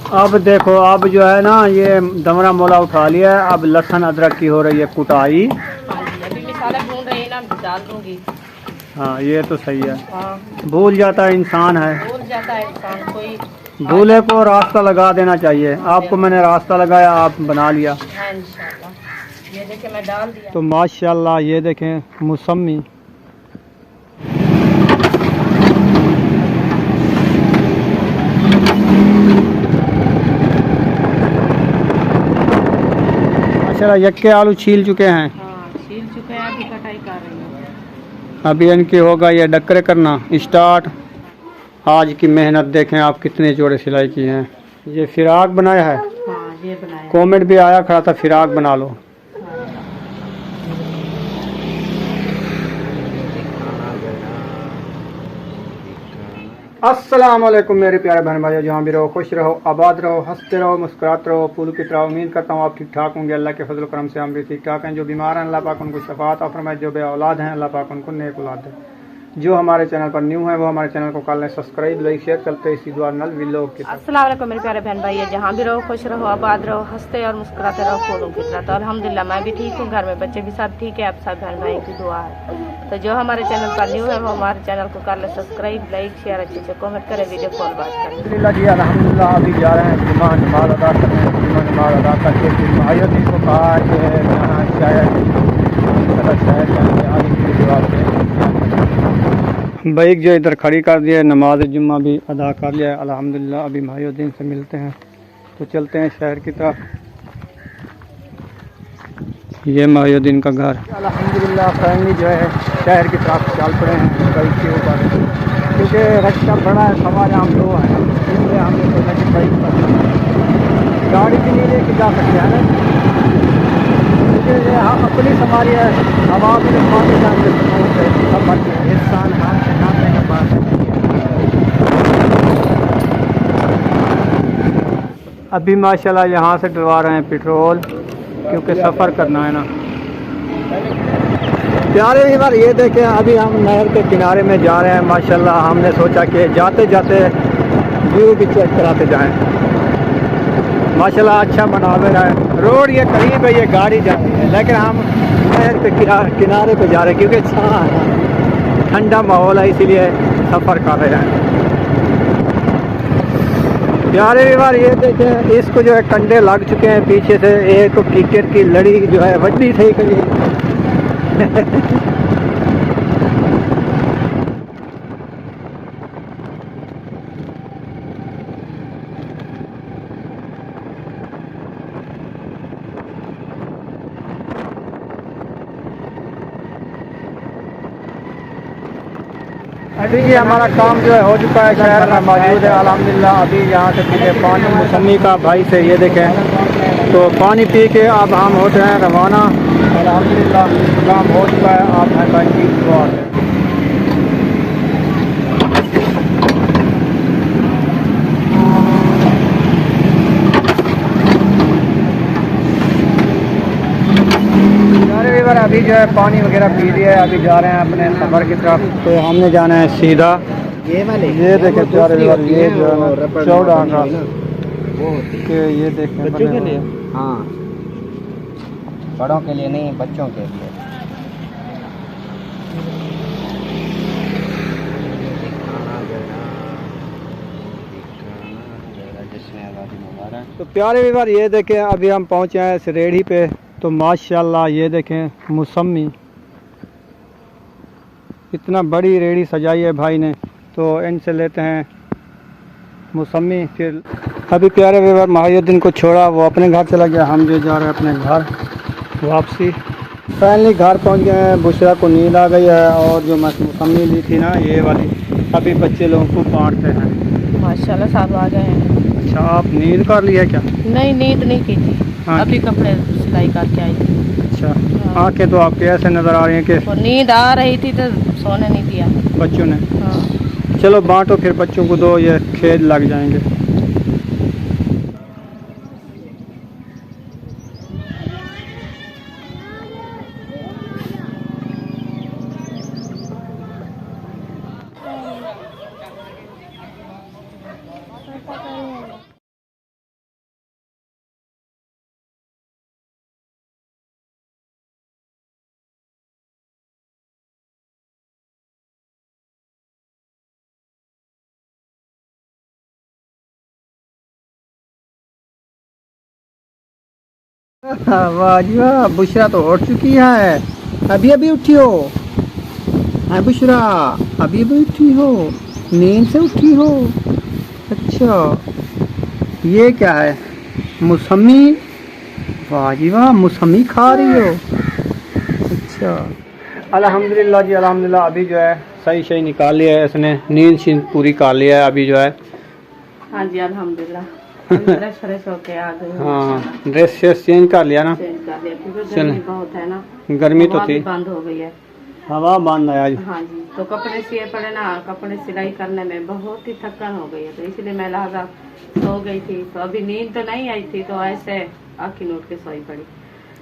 अब देखो, अब जो है ना ये दमरा मोला उठा लिया है। अब लहसुन अदरक की हो रही है कुटाई। हाँ जी, अभी मसाला भून रही है ना, डाल दूंगी। हाँ ये तो सही है। हाँ, भूल जाता है इंसान है, भूल जाता है इंसान कोई। भूले को रास्ता लगा देना चाहिए। हाँ, आपको मैंने रास्ता लगाया, आप बना लिया। हाँ इंशाल्लाह। ये देखिए मैं डाल दिया। तो माशाल्लाह ये देखें मौसमी। माशाल्लाह यक्के आलू छील चुके हैं। हाँ, छील चुके हैं, अभी कटाई कर रही हूँ। अभी इनकी होगा ये डक्करे करना स्टार्ट। आज की मेहनत देखें आप, कितने जोड़े सिलाई की हैं। ये फिराक बनाया है। हाँ, ये बनाया। कमेंट भी आया खड़ा था फिराक बना लो। अस्सलाम वालेकुम मेरे प्यारे बहन भाइयों, जहाँ भी रहो खुश रहो, आबाद रहो, हंसते रहो, मुस्कुराते रहो, फूल की तरह। उम्मीद करता हूँ आप ठीक ठाक होंगे। अल्लाह के फजल करम से हम भी ठीक ठाक हैं। जो बीमार हैं अल्लाह पाक उनको शफात अता फरमाए, जो बे औलाद हैं अल्लाह पाक उनको नेक औलाद दे। जो हमारे चैनल पर न्यू है वो हमारे चैनल को कर लें सब्सक्राइब, लाइक शेयर करते इसी दुआ नल विलोग की। अस्सलाम वालेकुम मेरे प्यारे बहन भाई, जहाँ भी रहो खुश रहो, आबाद रहो, हंसते और मुस्कुराते रहो, फूलों की तरह। तो अल्हम्दुलिल्लाह मैं भी ठीक हूँ, घर में बच्चे भी सब ठीक है। आप सब बहन भाई की दुआ है। तो जो हमारे चैनल पर न्यू है वो हमारे चैनल को कर ले सब्सक्राइब, लाइक शेयर, अच्छे से कमेंट करें, वीडियो कॉल बात करें। अल्हम्दुलिल्लाह जी, अल्हम्दुलिल्लाह। अभी जा रहे हैं जुम्मा नमाज अदा करने। जुम्मा नमाज अदा करके फिर माहियों को कहा कि यहाँ शायद बाइक जो इधर खड़ी कर दिया है, नमाज जुम्मा भी अदा कर लिया है अल्हम्दुलिल्लाह। अभी माहियोद्दीन से मिलते हैं तो चलते हैं शहर की तरफ। ये माहियोद्दीन का घर। अल्हम्दुलिल्लाह फैमिली जो है शहर की तरफ चल पड़े हैं बाइक के ऊपर, क्योंकि रास्ता बड़ा है, सवार हम दो हैं, इसलिए हमने सोचा कि बाइक पर गाड़ी भी नहीं लेके जा सकते हैं ना, क्योंकि हम अपनी हमारी है, हवा भी रखवाते जाएंगे इंसान हाथ से ना लेने पास। अभी माशाल्लाह यहाँ से डलवा रहे हैं पेट्रोल, क्योंकि सफ़र करना है ना। प्यारे व्यूअर ये देखें, अभी हम नहर के किनारे में जा रहे हैं। माशाल्लाह हमने सोचा कि जाते जाते व्यू भी चेक कराते जाएं। माशाल्लाह अच्छा बनावर है। रोड ये करीब है, ये गाड़ी जा रही है, लेकिन हम नहर के किनारे पे जा रहे हैं, क्योंकि छां है, ठंडा माहौल है, इसीलिए सफ़र कर रहे हैं। प्यारे व्यूअर ये देखें, इसको जो है कंडे लग चुके हैं पीछे से। एक क्रिकेट की लड़ी जो है वड्डी थी कहीं अभी ये हमारा काम जो है हो चुका है, शहर में मौजूद है अल्हम्दुलिल्लाह। अभी यहाँ से पीछे पानी मौसमी का भाई से ये देखें, तो पानी पी के अब हम होते हैं रवाना। अल्हम्दुलिल्लाह काम हो चुका है। आप हैं भाई की दुआ है। अभी जो है पानी वगैरह पी लिया है, अभी जा रहे हैं अपने सफ़र की तरफ। तो हमने जाना है सीधा, ये देखे प्यारे व्यूअर, ये जो है ना चौड़ा का कि ये देखें बच्चों के लिए। हाँ, बड़ों के लिए नहीं, बच्चों के लिए। तो प्यारे व्यूअर ये देखें, अभी हम पहुँचे हैं इस रेढ़ी पे। तो माशाल्लाह ये देखें मौसमी, इतना बड़ी रेड़ी सजाई है भाई ने। तो इनसे लेते हैं मौसमी। फिर अभी प्यारे व्यूअर माहियोद्दीन को छोड़ा, वो अपने घर चला गया, हम जो जा रहे हैं अपने घर वापसी। फाइनली घर पहुंच गए हैं। बुशरा को नींद आ गई है, और जो मौसमी ली थी ना ये वाली, अभी बच्चे लोगों को बांटते हैं। माशाल्लाह साहब आ गए हैं। अच्छा, आप नींद कर ली है क्या? नहीं, नींद नहीं की थी। हाँ, अभी कपड़े सिलाई करके आई थी। अच्छा, आंखें तो आपके ऐसे नज़र आ रही हैं कि तो नींद आ रही थी तो सोने नहीं दिया बच्चों ने। हाँ। चलो बांटो, फिर बच्चों को दो, ये खेद लग जाएंगे। वाह जी वाह, बुशरा तो उठ चुकी है, अभी अभी उठी हो। हाँ बुशरा, अभी अभी उठी हो, नींद से उठी हो। अच्छा, ये क्या है, मौसमी? वाह जी वाह, मौसमी खा रही हो। अच्छा, अल्हम्दुलिल्लाह जी, अल्हम्दुलिल्लाह। अभी जो है सही निकाल लिया है इसने, नींद शींद पूरी कर लिया है अभी जो है। हाँ जी अल्हम्दुलिल्लाह। फ्रेश होके आ गई। हाँ, ड्रेस शेस चेंज कर लिया ना। चेंज कर लिया क्योंकि चल। गर्मी बहुत है ना। गर्मी तो हवा थी, भी बंद हो गई है। हवा बंद है आज। हाँ जी, तो कपड़े सिए पड़े ना, कपड़े सिलाई करने में बहुत ही थकान हो गई है, तो इसलिए मैं लिहाजा सो गई थी। तो अभी नींद तो नहीं आई थी, तो ऐसे आँखें नोट के सोई पड़ी,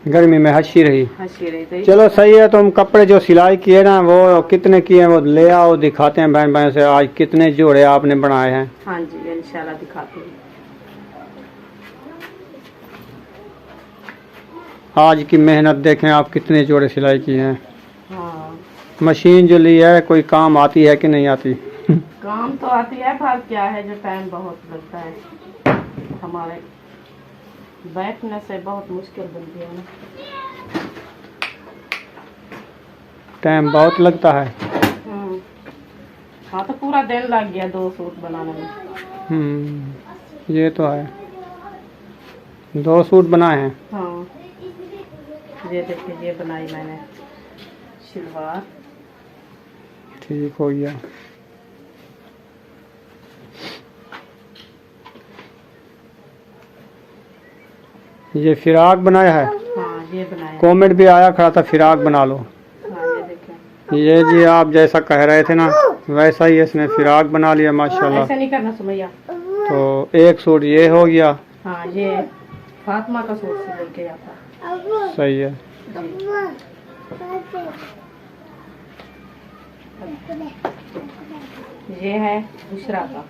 गर्मी में हंसी रही। हंसी रही। तो चलो सही है। तो हम कपड़े जो सिलाई किए ना, वो कितने किए वो ले आओ, दिखाते हैं बहन बहन से आज कितने जोड़े आपने बनाए हैं। हाँ जी इंशाल्लाह दिखाती हूँ। आज की मेहनत देखें आप, कितने जोड़े सिलाई किए हैं। हाँ, मशीन जो ली है कोई काम आती है कि नहीं आती? काम तो आती है, पर क्या है जो टाइम बहुत लगता है, हमारे बैठने से बहुत मुश्किल बनती है ना। टाइम बहुत लगता है। हाँ, तो पूरा दिन लग गया 2 सूट बनाने में। ये तो है, 2 सूट बनाए हैं। हाँ, ये देखिए, ये बनाई मैंने शलवार। ठीक हो गया। ये फिराक बनाया है। हाँ, ये बनाया। कमेंट भी आया खड़ा था, फिराक बना लो। हाँ, ये देखिए, ये जी आप जैसा कह रहे थे ना, वैसा ही इसने फिराक बना लिया माशाल्लाह। ऐसा नहीं करना सुमैया। तो एक सूट ये हो गया। हाँ, ये फातिमा का सूट सिल के आता। सही है। ये है बुशरा का।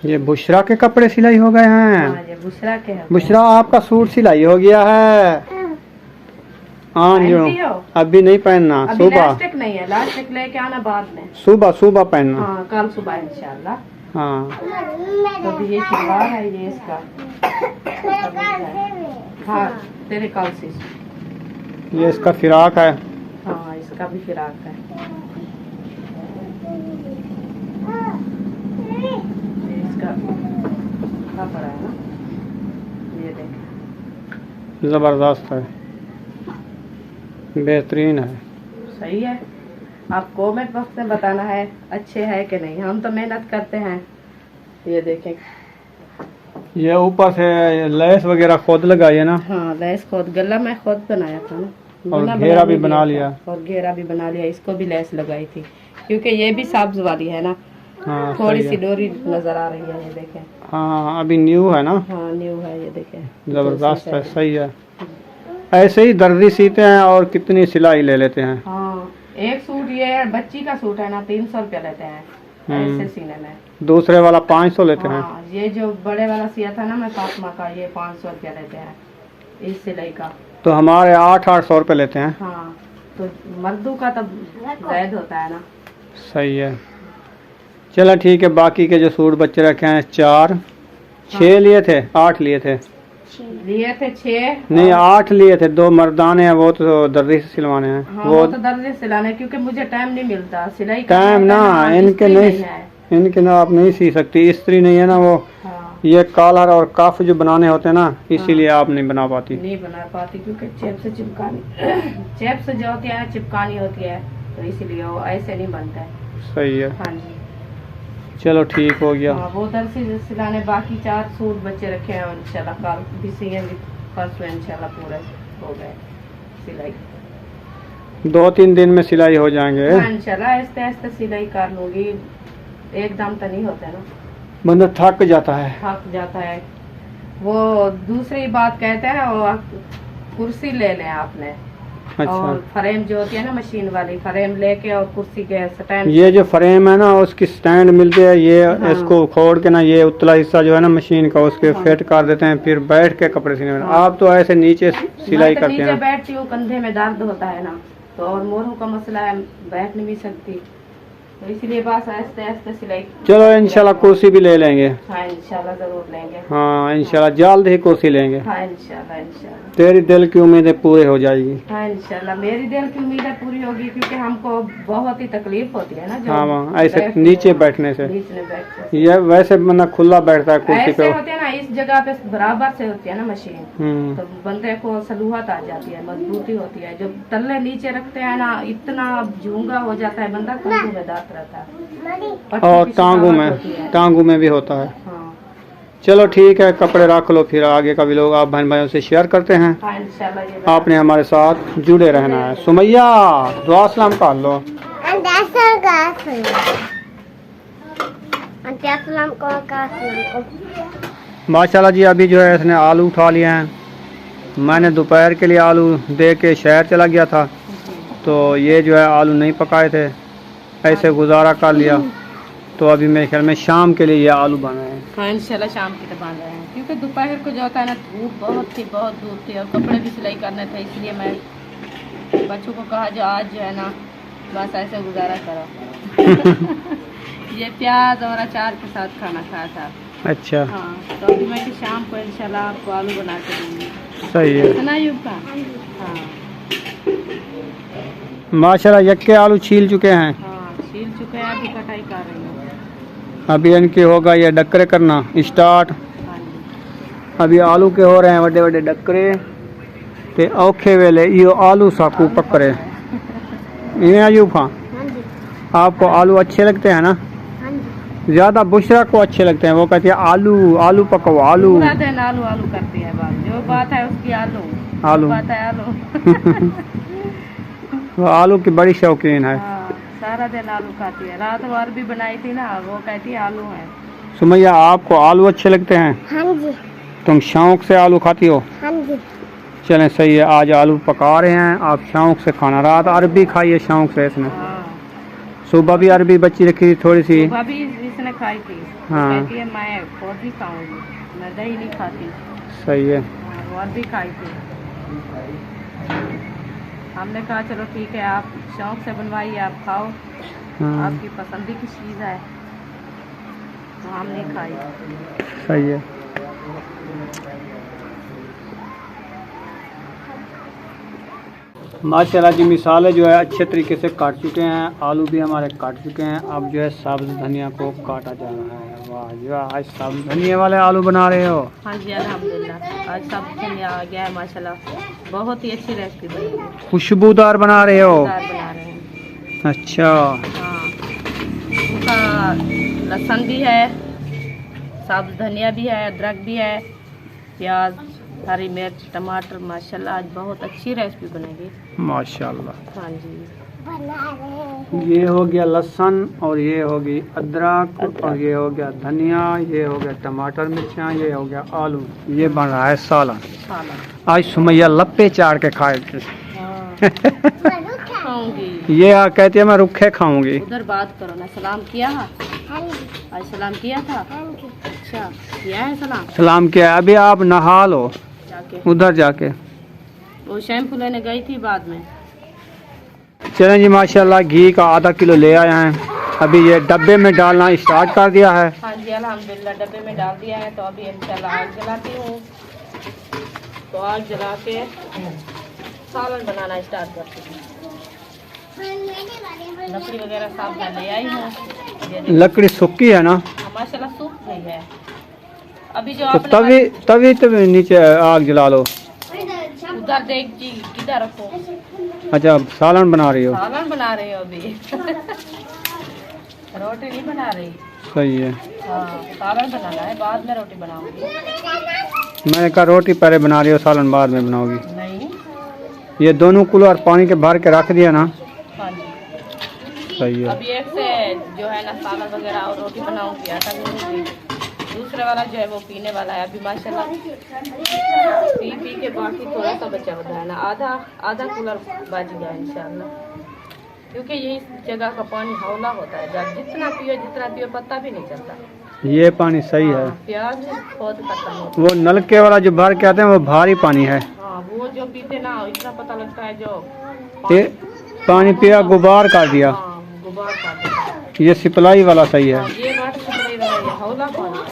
ये बुशरा के कपड़े सिलाई हो गए हैं। हाँ, ये बुशरा के है। बुशरा आपका सूट सिलाई हो गया है। हाँ पहनती जो हो? अभी नहीं पहनना, अभी सुबह लास्टिक नहीं है, लास्टिक लेके आना बाद में। सुबह पहनना। हाँ, कल सुबह इंशाल्लाह। हाँ, तो अभी ये शलवार है, ये इसका। हाँ, तेरे कल से। ये इसका फिराक है। हाँ, इसका भी फिराक है। ये इसका कपड़ा है ना, ये देख, जबरदस्त है, बेहतरीन है। सही है। आपको कमेंट बॉक्स में बताना है अच्छे है कि नहीं, हम तो मेहनत करते हैं। ये देखें, ये ऊपर से लेस वगैरह खुद लगाई है ना। हाँ, लेस खुद, गला मैं खुद बनाया था ना, और गला घेरा भी बनाने बना दिया लिया। था, और घेरा भी बना लिया। इसको भी लेस लगाई थी क्योंकि ये भी सब्ज वाली है ना। हाँ, थोड़ी सही सी है। डोरी नजर आ रही है, ये देखें। हाँ, अभी न्यू है ना। हाँ, न्यू है, ये देखें। जबरदस्त है, सही है। ऐसे ही दर्जी सीते हैं और कितनी सिलाई ले लेते हैं। हाँ, एक सूट ये बच्ची का सूट है ना, 300 रुपया लेते हैं ऐसे सीने में। दूसरे वाला 500 लेते हैं। हाँ, ये जो बड़े वाला सिया था ना मैं फातिमा का, ये 500 रुपया लेते हैं इस सिलाई का। तो हमारे 800 रुपये लेते हैं। हाँ, तो मर्दों का तब जैद होता है ना। सही है। चलो ठीक है। बाकी के जो सूट बच्चे रखे हैं 4 6 लिए थे, 8 लिए थे। लिए थे 6। नहीं, 8 लिए थे। 2 मर्दाने हैं, वो तो दर्जी से सिलवाने हैं। हाँ, वो तो दर्जी सिलाने, क्योंकि मुझे टाइम नहीं मिलता सिलाई का। टाइम ना, इनके नहीं, है। इनके ना आप नहीं सी सकती, इस्त्री नहीं है ना वो। हाँ, ये कॉलर और कफ जो बनाने होते हैं ना, इसीलिए आप नहीं बना पाती। नहीं बना पाती क्योंकि चेप से चिपकानी चेप से जो होती है ना, चिपकानी होती है, तो इसीलिए वो ऐसे नहीं बनता है। सही है। हाँ जी, चलो ठीक हो गया। हाँ, वो दर्जी सिलाने। बाकी 4 सूट बच्चे रखे हैं, इंशाल्लाह कल भी सिएंगे, परसों इंशाल्लाह पूरे हो गए सिलाई। 2-3 दिन में सिलाई हो जाएंगे। हाँ, इंशाल्लाह आहिस्ते आहिस्ते सिलाई कर लूंगी, एकदम तो नहीं होता है ना, बंदा थक जाता है। थक जाता है। वो दूसरी बात कहते हैं, वो कुर्सी ले लें आपने। अच्छा, और फ्रेम जो होती है ना मशीन वाली, फ्रेम लेके और कुर्सी के स्टैंड। ये जो फ्रेम है ना, उसकी स्टैंड मिलती है। ये हाँ। इसको खोल के ना, ये उतला हिस्सा जो है ना मशीन का, उसके हाँ। फिट कर देते हैं, फिर बैठ के कपड़े सिलने में। हाँ। आप तो ऐसे नीचे सिलाई मैं तो करते नीचे हैं। बैठती हूँ, कंधे में दर्द होता है ना, तो और मोरों का मसला है, बैठ नहीं भी सकती। तो इसलिए बस आहिस्ते आहिस्ते सिलाई। चलो इंशाल्लाह कुर्सी भी ले लेंगे। हाँ इंशाल्लाह जरूर लेंगे। हाँ इंशाल्लाह जल्द ही कुर्सी लेंगे। हाँ इंशाल्लाह इंशाल्लाह। तेरी दिल की उम्मीदें पूरी हो जाएगी। हाँ इंशाल्लाह मेरी दिल की उम्मीदें पूरी होगी, क्योंकि हमको बहुत ही तकलीफ होती है ना जो हाँ ऐसे नीचे बैठने से। नीचे बैठने ये वैसे बंदा खुला बैठता है कुर्सी ऐसे पे। होते हैं ना, इस जगह पे बराबर से होती है ना मशीन, तो बंदे को सलूहत आ जाती है, मजबूती होती है। जब तल्ले नीचे रखते हैं ना, इतना झूंगा हो जाता है बंदा, कंधों में दर्द रहता है और की टांगों में भी होता है। हाँ चलो ठीक है, कपड़े रख लो, फिर आगे का भी लोग आप बहन भाइयों से शेयर करते हैं। हाँ इंशाल्लाह ये आपने हमारे साथ जुड़े रहना है। सुमैया दुआ सलाम कर लो। माशाल्लाह जी, अभी जो है इसने आलू उठा लिए हैं। मैंने दोपहर के लिए आलू दे के शहर चला गया था, तो ये जो है आलू नहीं पकाए थे, ऐसे गुजारा कर लिया। तो अभी मेरे ख्याल में शाम के लिए ये आलू बन रहे हैं। हाँ इंशाल्लाह शाम की बन रहे हैं, क्योंकि दोपहर को जो होता है ना, धूप बहुत धूप थी और कपड़े भी सिलाई करने थे, इसलिए मैं बच्चों को कहा जो आज जो है ना बस ऐसे गुजारा करो। ये प्याज और अचार के साथ खाना खाया था। अच्छा हाँ, तो अभी मैं कि शाम को इंशाल्लाह आपको आलू बना के दूँगी। सही है। सुना युक्का? हाँ माशाल्लाह यक्के आलू छील चुके हैं। हाँ छील चुके हैं, अभी कटाई कर रही हूँ। अभी इनके होगा ये डक्करे करना स्टार्ट। हाँ जी। अभी आलू के हो रहे हैं बड़े बड़े डक्करे, ते औखे वेले यो आलू साकू पकड़े। इन्हें अयूब खां, आपको आलू अच्छे लगते हैं ना? ज्यादा बुशरा को अच्छे लगते हैं, वो कहती है आलू आलू पकाओ आलू। पूरा दिन आलू आलू करती है बात, जो बात है उसकी आलू आलू बात है आलू। वो आलू की बड़ी शौकीन है। हाँ, सारा दिन आलू खाती है। रात भर भी बनाई थी ना, वो कहती है आलू है। सुमैया आपको आलू अच्छे लगते हैं? हाँ जी। तुम शौक से आलू खाती हो? हाँ जी। चलें सही है, आज आलू पका रहे हैं, आप शौक से खाना। रात अरबी खाई है शौक से इसने। हाँ। सुबह भी अरबी बच्ची रखी थी थोड़ी सी। सुबह भी इसने खाई थी। हाँ। कहती है मैं खुद भी खाऊंगी, मैं दही नहीं खाती। सही है। हाँ, वो अरबी खाई थी। हमने कहा चलो ठीक है, आप शौक से बनवाइए, आप खाओ। हाँ आपकी पसंदी की चीज़ है, तो हम नहीं खाई। सही है। माशाल्लाह जी, मिसालें जो है अच्छे तरीके से काट चुके हैं, आलू भी हमारे काट चुके हैं। अब जो है सब्ज़ धनिया को काटा जा रहा है। वाह जी वाह, आज सब्ज़ धनिया वाले आलू बना रहे हो? हाँ जी अल्हम्दुलिल्लाह, आज सब धनिया आ गया है माशाल्लाह। बहुत ही अच्छी रेसिपी बनी है। खुशबूदार बना रहे हो? दाल बना रहे हैं। अच्छा। हाँ, उसका लहसुन भी है, सब्ज़ धनिया भी है, अदरक भी है, प्याज, हरी मिर्च, टमाटर। माशाल्लाह आज बहुत अच्छी रेसिपी बनेगी माशाल्लाह। हाँ जी। ये हो गया लहसुन, और ये होगी अदरक, और ये हो गया धनिया, ये हो गया टमाटर मिर्चा, ये हो गया आलू। ये बन रहा है सालन। आज सुमैया लप्पे चाट के खाए। खाऊंगी। ये कहती है मैं रुखे खाऊंगी। उधर बात करो ना, सलाम किया? आज सलाम किया था? अच्छा किया है सलाम? सलाम किया। अभी आप नहा लो जाके, उधर जाके। वो शैम्पू लेने गई थी बाद में। चलें जी, माशाल्लाह घी का आधा किलो ले आए हैं। अभी ये डब्बे में डालना स्टार्ट कर दिया है। हाँ जी अल्हम्दुलिल्लाह, डब्बे में डाल दिया है। तो अभी इंशाल्लाह आग जलाती हूँ। तो आग जला के सालन बनाना स्टार्ट करती हूँ। लकड़ी वगैरह साफ मैं ले आई हूँ। ये देखो, लकड़ी सूखी है ना? माशाल्लाह सूख गई है। अभी जो तो आपने तभी नीचे आग जला लो। उधर देख जी, किधर रखो? अच्छा, सालन बना रही हो? सालन बना रही हो अभी। रोटी नहीं बना रही। सही है। हाँ, सालन बनाना है, बाद में रोटी बनाऊंगी। मैंने कहा रोटी पहले बना रही हो, सालन बाद में बनाओगी? नहीं। ये दोनों कुल्हड़ पानी के भर के रख दिया ना? हाँ जी। सही है। अभी एक से जो है ना सालन वगैरह और रोटी बनाऊंगी, आटा गूंदूंगी। दूसरे वाला जो है वो पीने वाला है। अभी माशाल्लाह पी के बाकी थोड़ा सा बचा हुआ है ना, आधा कूलर बच गया इंशाल्लाह। क्योंकि यही जगह का पानी हौला होता है, जब जितना पियो पता भी नहीं चलता। ये पानी सही है। प्याज बहुत खत्म होता वो नलके वाला जो भर के आते हैं वो भारी पानी है। हाँ, वो जो पीते ना इतना पता लगता है जो ये पानी पिया गुबार कर दिया। हाँ, गुबार का ये सप्लाई वाला सही है। ये वाटर सप्लाई वाला है, हौला पानी है,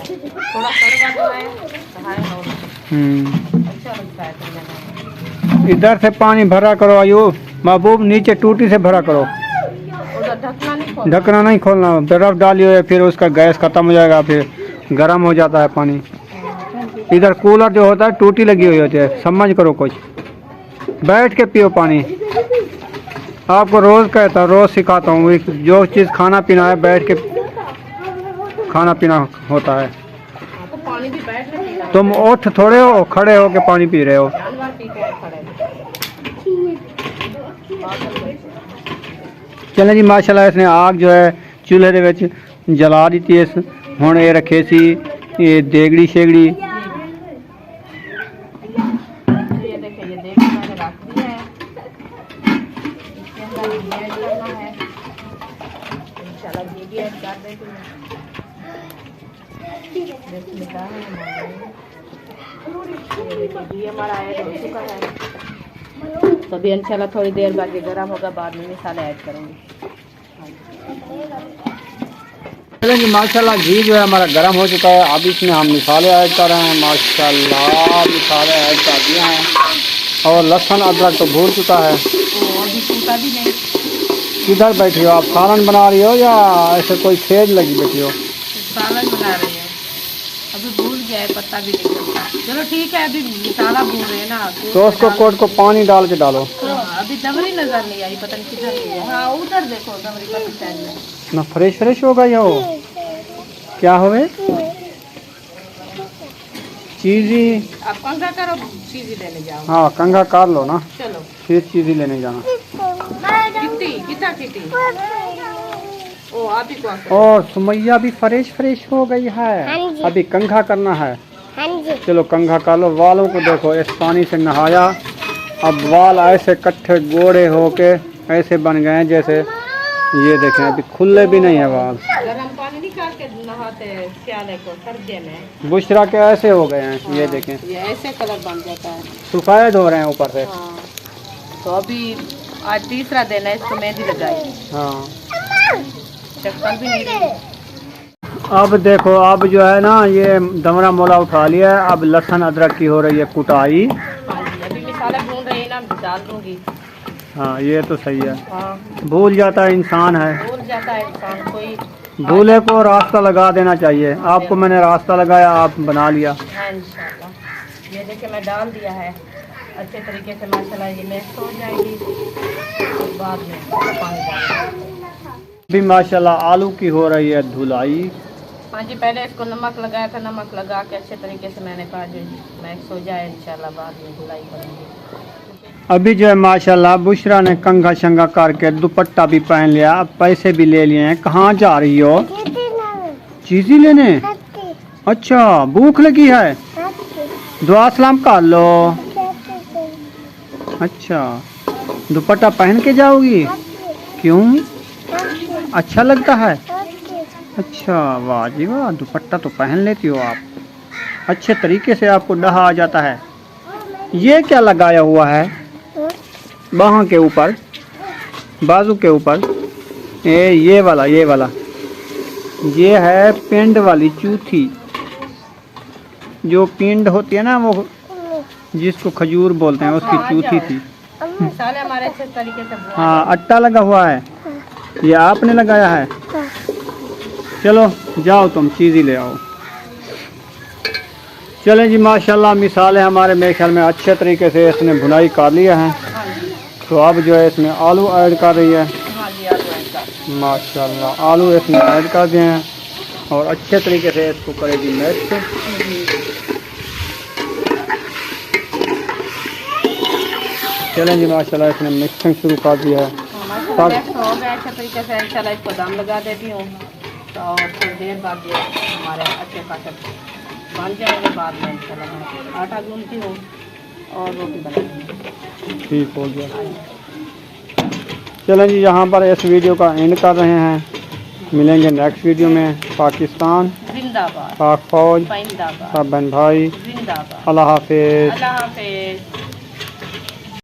थोड़ा कड़वा तो है, तो है हौला। अच्छा लगता है पीने में। इधर से पानी भरा करो आयु महबूब, नीचे टूटी से भरा करो, उधर ढकना नहीं खोलना। ढकना नहीं खोलना। बर्फ डालियो है फिर उसका गैस खत्म हो जाएगा, फिर गर्म हो जाता है पानी। इधर कूलर जो होता है टूटी लगी हुई होती है, समझ करो कुछ, बैठ के पियो पानी। आपको रोज़ कहता हूँ, रोज़ सिखाता हूँ, जो चीज़ खाना पीना है बैठ के खाना पीना होता है। तो पानी भी बैठ नहीं पीना। तुम उठ थोड़े हो, खड़े हो के पानी पी रहे हो। जानवर पी के खड़े। चलें जी माशाल्लाह, इसने आग जो है चूल्हे दे विच जला दी थी। हुण ये रखे सी ये देगड़ी शेगड़ी। ये देखिए, ये देख मैंने रख दिया है, इसके अंदर घी ऐड करना है। इंशाल्लाह घी भी ऐड कर देती हूँ। बिस्मिल्लाह। ये देखिए घी हमारा ऐड हो चुका है। तो अभी इंशाल्लाह थोड़ी देर बाद ये गर्म होगा, बाद में मसाले ऐड करूँगी। चलें जी माशाल्लाह, घी जो है हमारा गर्म हो चुका है। अब इसमें हम मसाले ऐड कर रहे हैं। माशाल्लाह मसाले ऐड कर दिए हैं और लहसुन अदरक तो भून चुका है। अभी टूटा भी नहीं। किधर बैठी हो आप, सालन बना रही हो या ऐसे कोई सेज लगी बैठी हो? सालन बना रही है, अभी भूल गया है, पत्ता भी नहीं चलता। चलो ठीक है, अभी मसाला भून रहे हैं ना, तो उसको कोट को पानी डाल के डालो। अभी दमरी नजर नहीं आई, पता नहीं किधर गई है। हाँ उधर देखो दमरी का स्टैंड में ना फ्रेश हो गई हो। क्या हो गए चीज़ी? आप कंघा करो, चीज़ी लेने जाओ। हाँ कंघा कर लो ना, चलो फिर चीज़ी लेने जाना। कितना किटी ओ आप ही को। और सुमैया भी फ्रेश हो गई है। अभी कंघा करना है। चलो कंघा कर लो। वालों को देखो, इस पानी से नहाया, अब वाल ऐसे कट्ठे गोरे होके ऐसे बन गए हैं जैसे, ये देखें अभी खुले भी नहीं है वाल। गरम पानी निकाल के नहाते हैं सियाले को सर्दी में। बुशरा के ऐसे हो गए हैं, ये देखें, ये ऐसे कलर बन जाता है। सफेद हो रहे हैं ऊपर से। हाँ। तो अभी आज तीसरा दिन है, इसको मेहंदी लगाई। हाँ चक्कर भी नहीं रही। अब देखो, अब जो है ना ये दमरा मोला उठा लिया है। अब लहसुन अदरक की हो रही है कुटाई। हाँ जी, अभी मसाला भून रही है ना, डाल दूंगी। हाँ ये तो सही है, हाँ भूल जाता है इंसान है, भूल जाता है इंसान, कोई भूले को रास्ता लगा देना चाहिए। आपको मैंने रास्ता लगाया, आप बना लिया। हाँ इंशाल्लाह। ये देखिए मैं डाल दिया है अच्छे तरीके से, माशाल्लाह ये मिक्स हो जाएगी, बाद में पानी डालेंगे। अभी माशाल्लाह आलू की हो रही है धुलाई। हाँ जी, पहले इसको नमक लगाया था, नमक लगा के अच्छे तरीके से मैंने कहा जो मिक्स हो जाए, इंशाल्लाह बाद में धुलाई करेंगे। अभी जो है माशाल्लाह बुशरा ने कंघा शंघा करके दुपट्टा भी पहन लिया, अब पैसे भी ले लिए हैं। कहाँ जा रही हो? चीज़ी लेने। अच्छा भूख लगी है, दुआ सलाम कर लो। अच्छा दुपट्टा पहन के जाओगी? क्यों, अच्छा लगता है? अच्छा वाह जी वाह, दुपट्टा तो पहन लेती हो आप, अच्छे तरीके से आपको डहा आ जाता है। ये क्या लगाया हुआ है बाहों के ऊपर, बाजू के ऊपर? ये वाला ये है पिंड वाली चूथी, जो पिंड होती है ना, वो जिसको खजूर बोलते हैं, उसकी चूथी थी। मसाले हमारे अच्छे तरीके से भुना हाँ अट्टा लगा हुआ है, ये आपने लगाया है। चलो जाओ तुम चीज़ी ले आओ। चलें जी माशाल्लाह, मिसालें हमारे मेरे ख्याल में अच्छे तरीके से इसने भुनाई कर लिया है। हाँ जी, तो अब जो है इसमें आलू ऐड कर रही है। हाँ जी, आलू ऐड कर। माशाल्लाह आलू इसमें ऐड कर दिए हैं और अच्छे तरीके से इसको करेगी मिक्स। चलें जी माशाल्लाह, इसने मिक्सिंग शुरू कर दिया है। मिक्स हो गया अच्छे तरीके से, इंशाल्लाह इसको दम लगा देती हूँ। तो थोड़ी देर बाद ये हमारे अच्छे खासे बन जाएंगे, बाद में इंशाल्लाह मैं आटा गूंथती हूँ और रोटी बनाऊँगी। ठीक हो गया। चलें जी यहाँ पर इस वीडियो का एंड कर रहे हैं, मिलेंगे नेक्स्ट वीडियो में। पाकिस्तान जिंदाबाद, पाक फौज, जिंदाबाद, सब बहन भाई, जिंदाबाद। अल्लाह हाफिज़। अल्लाह हाफिज़।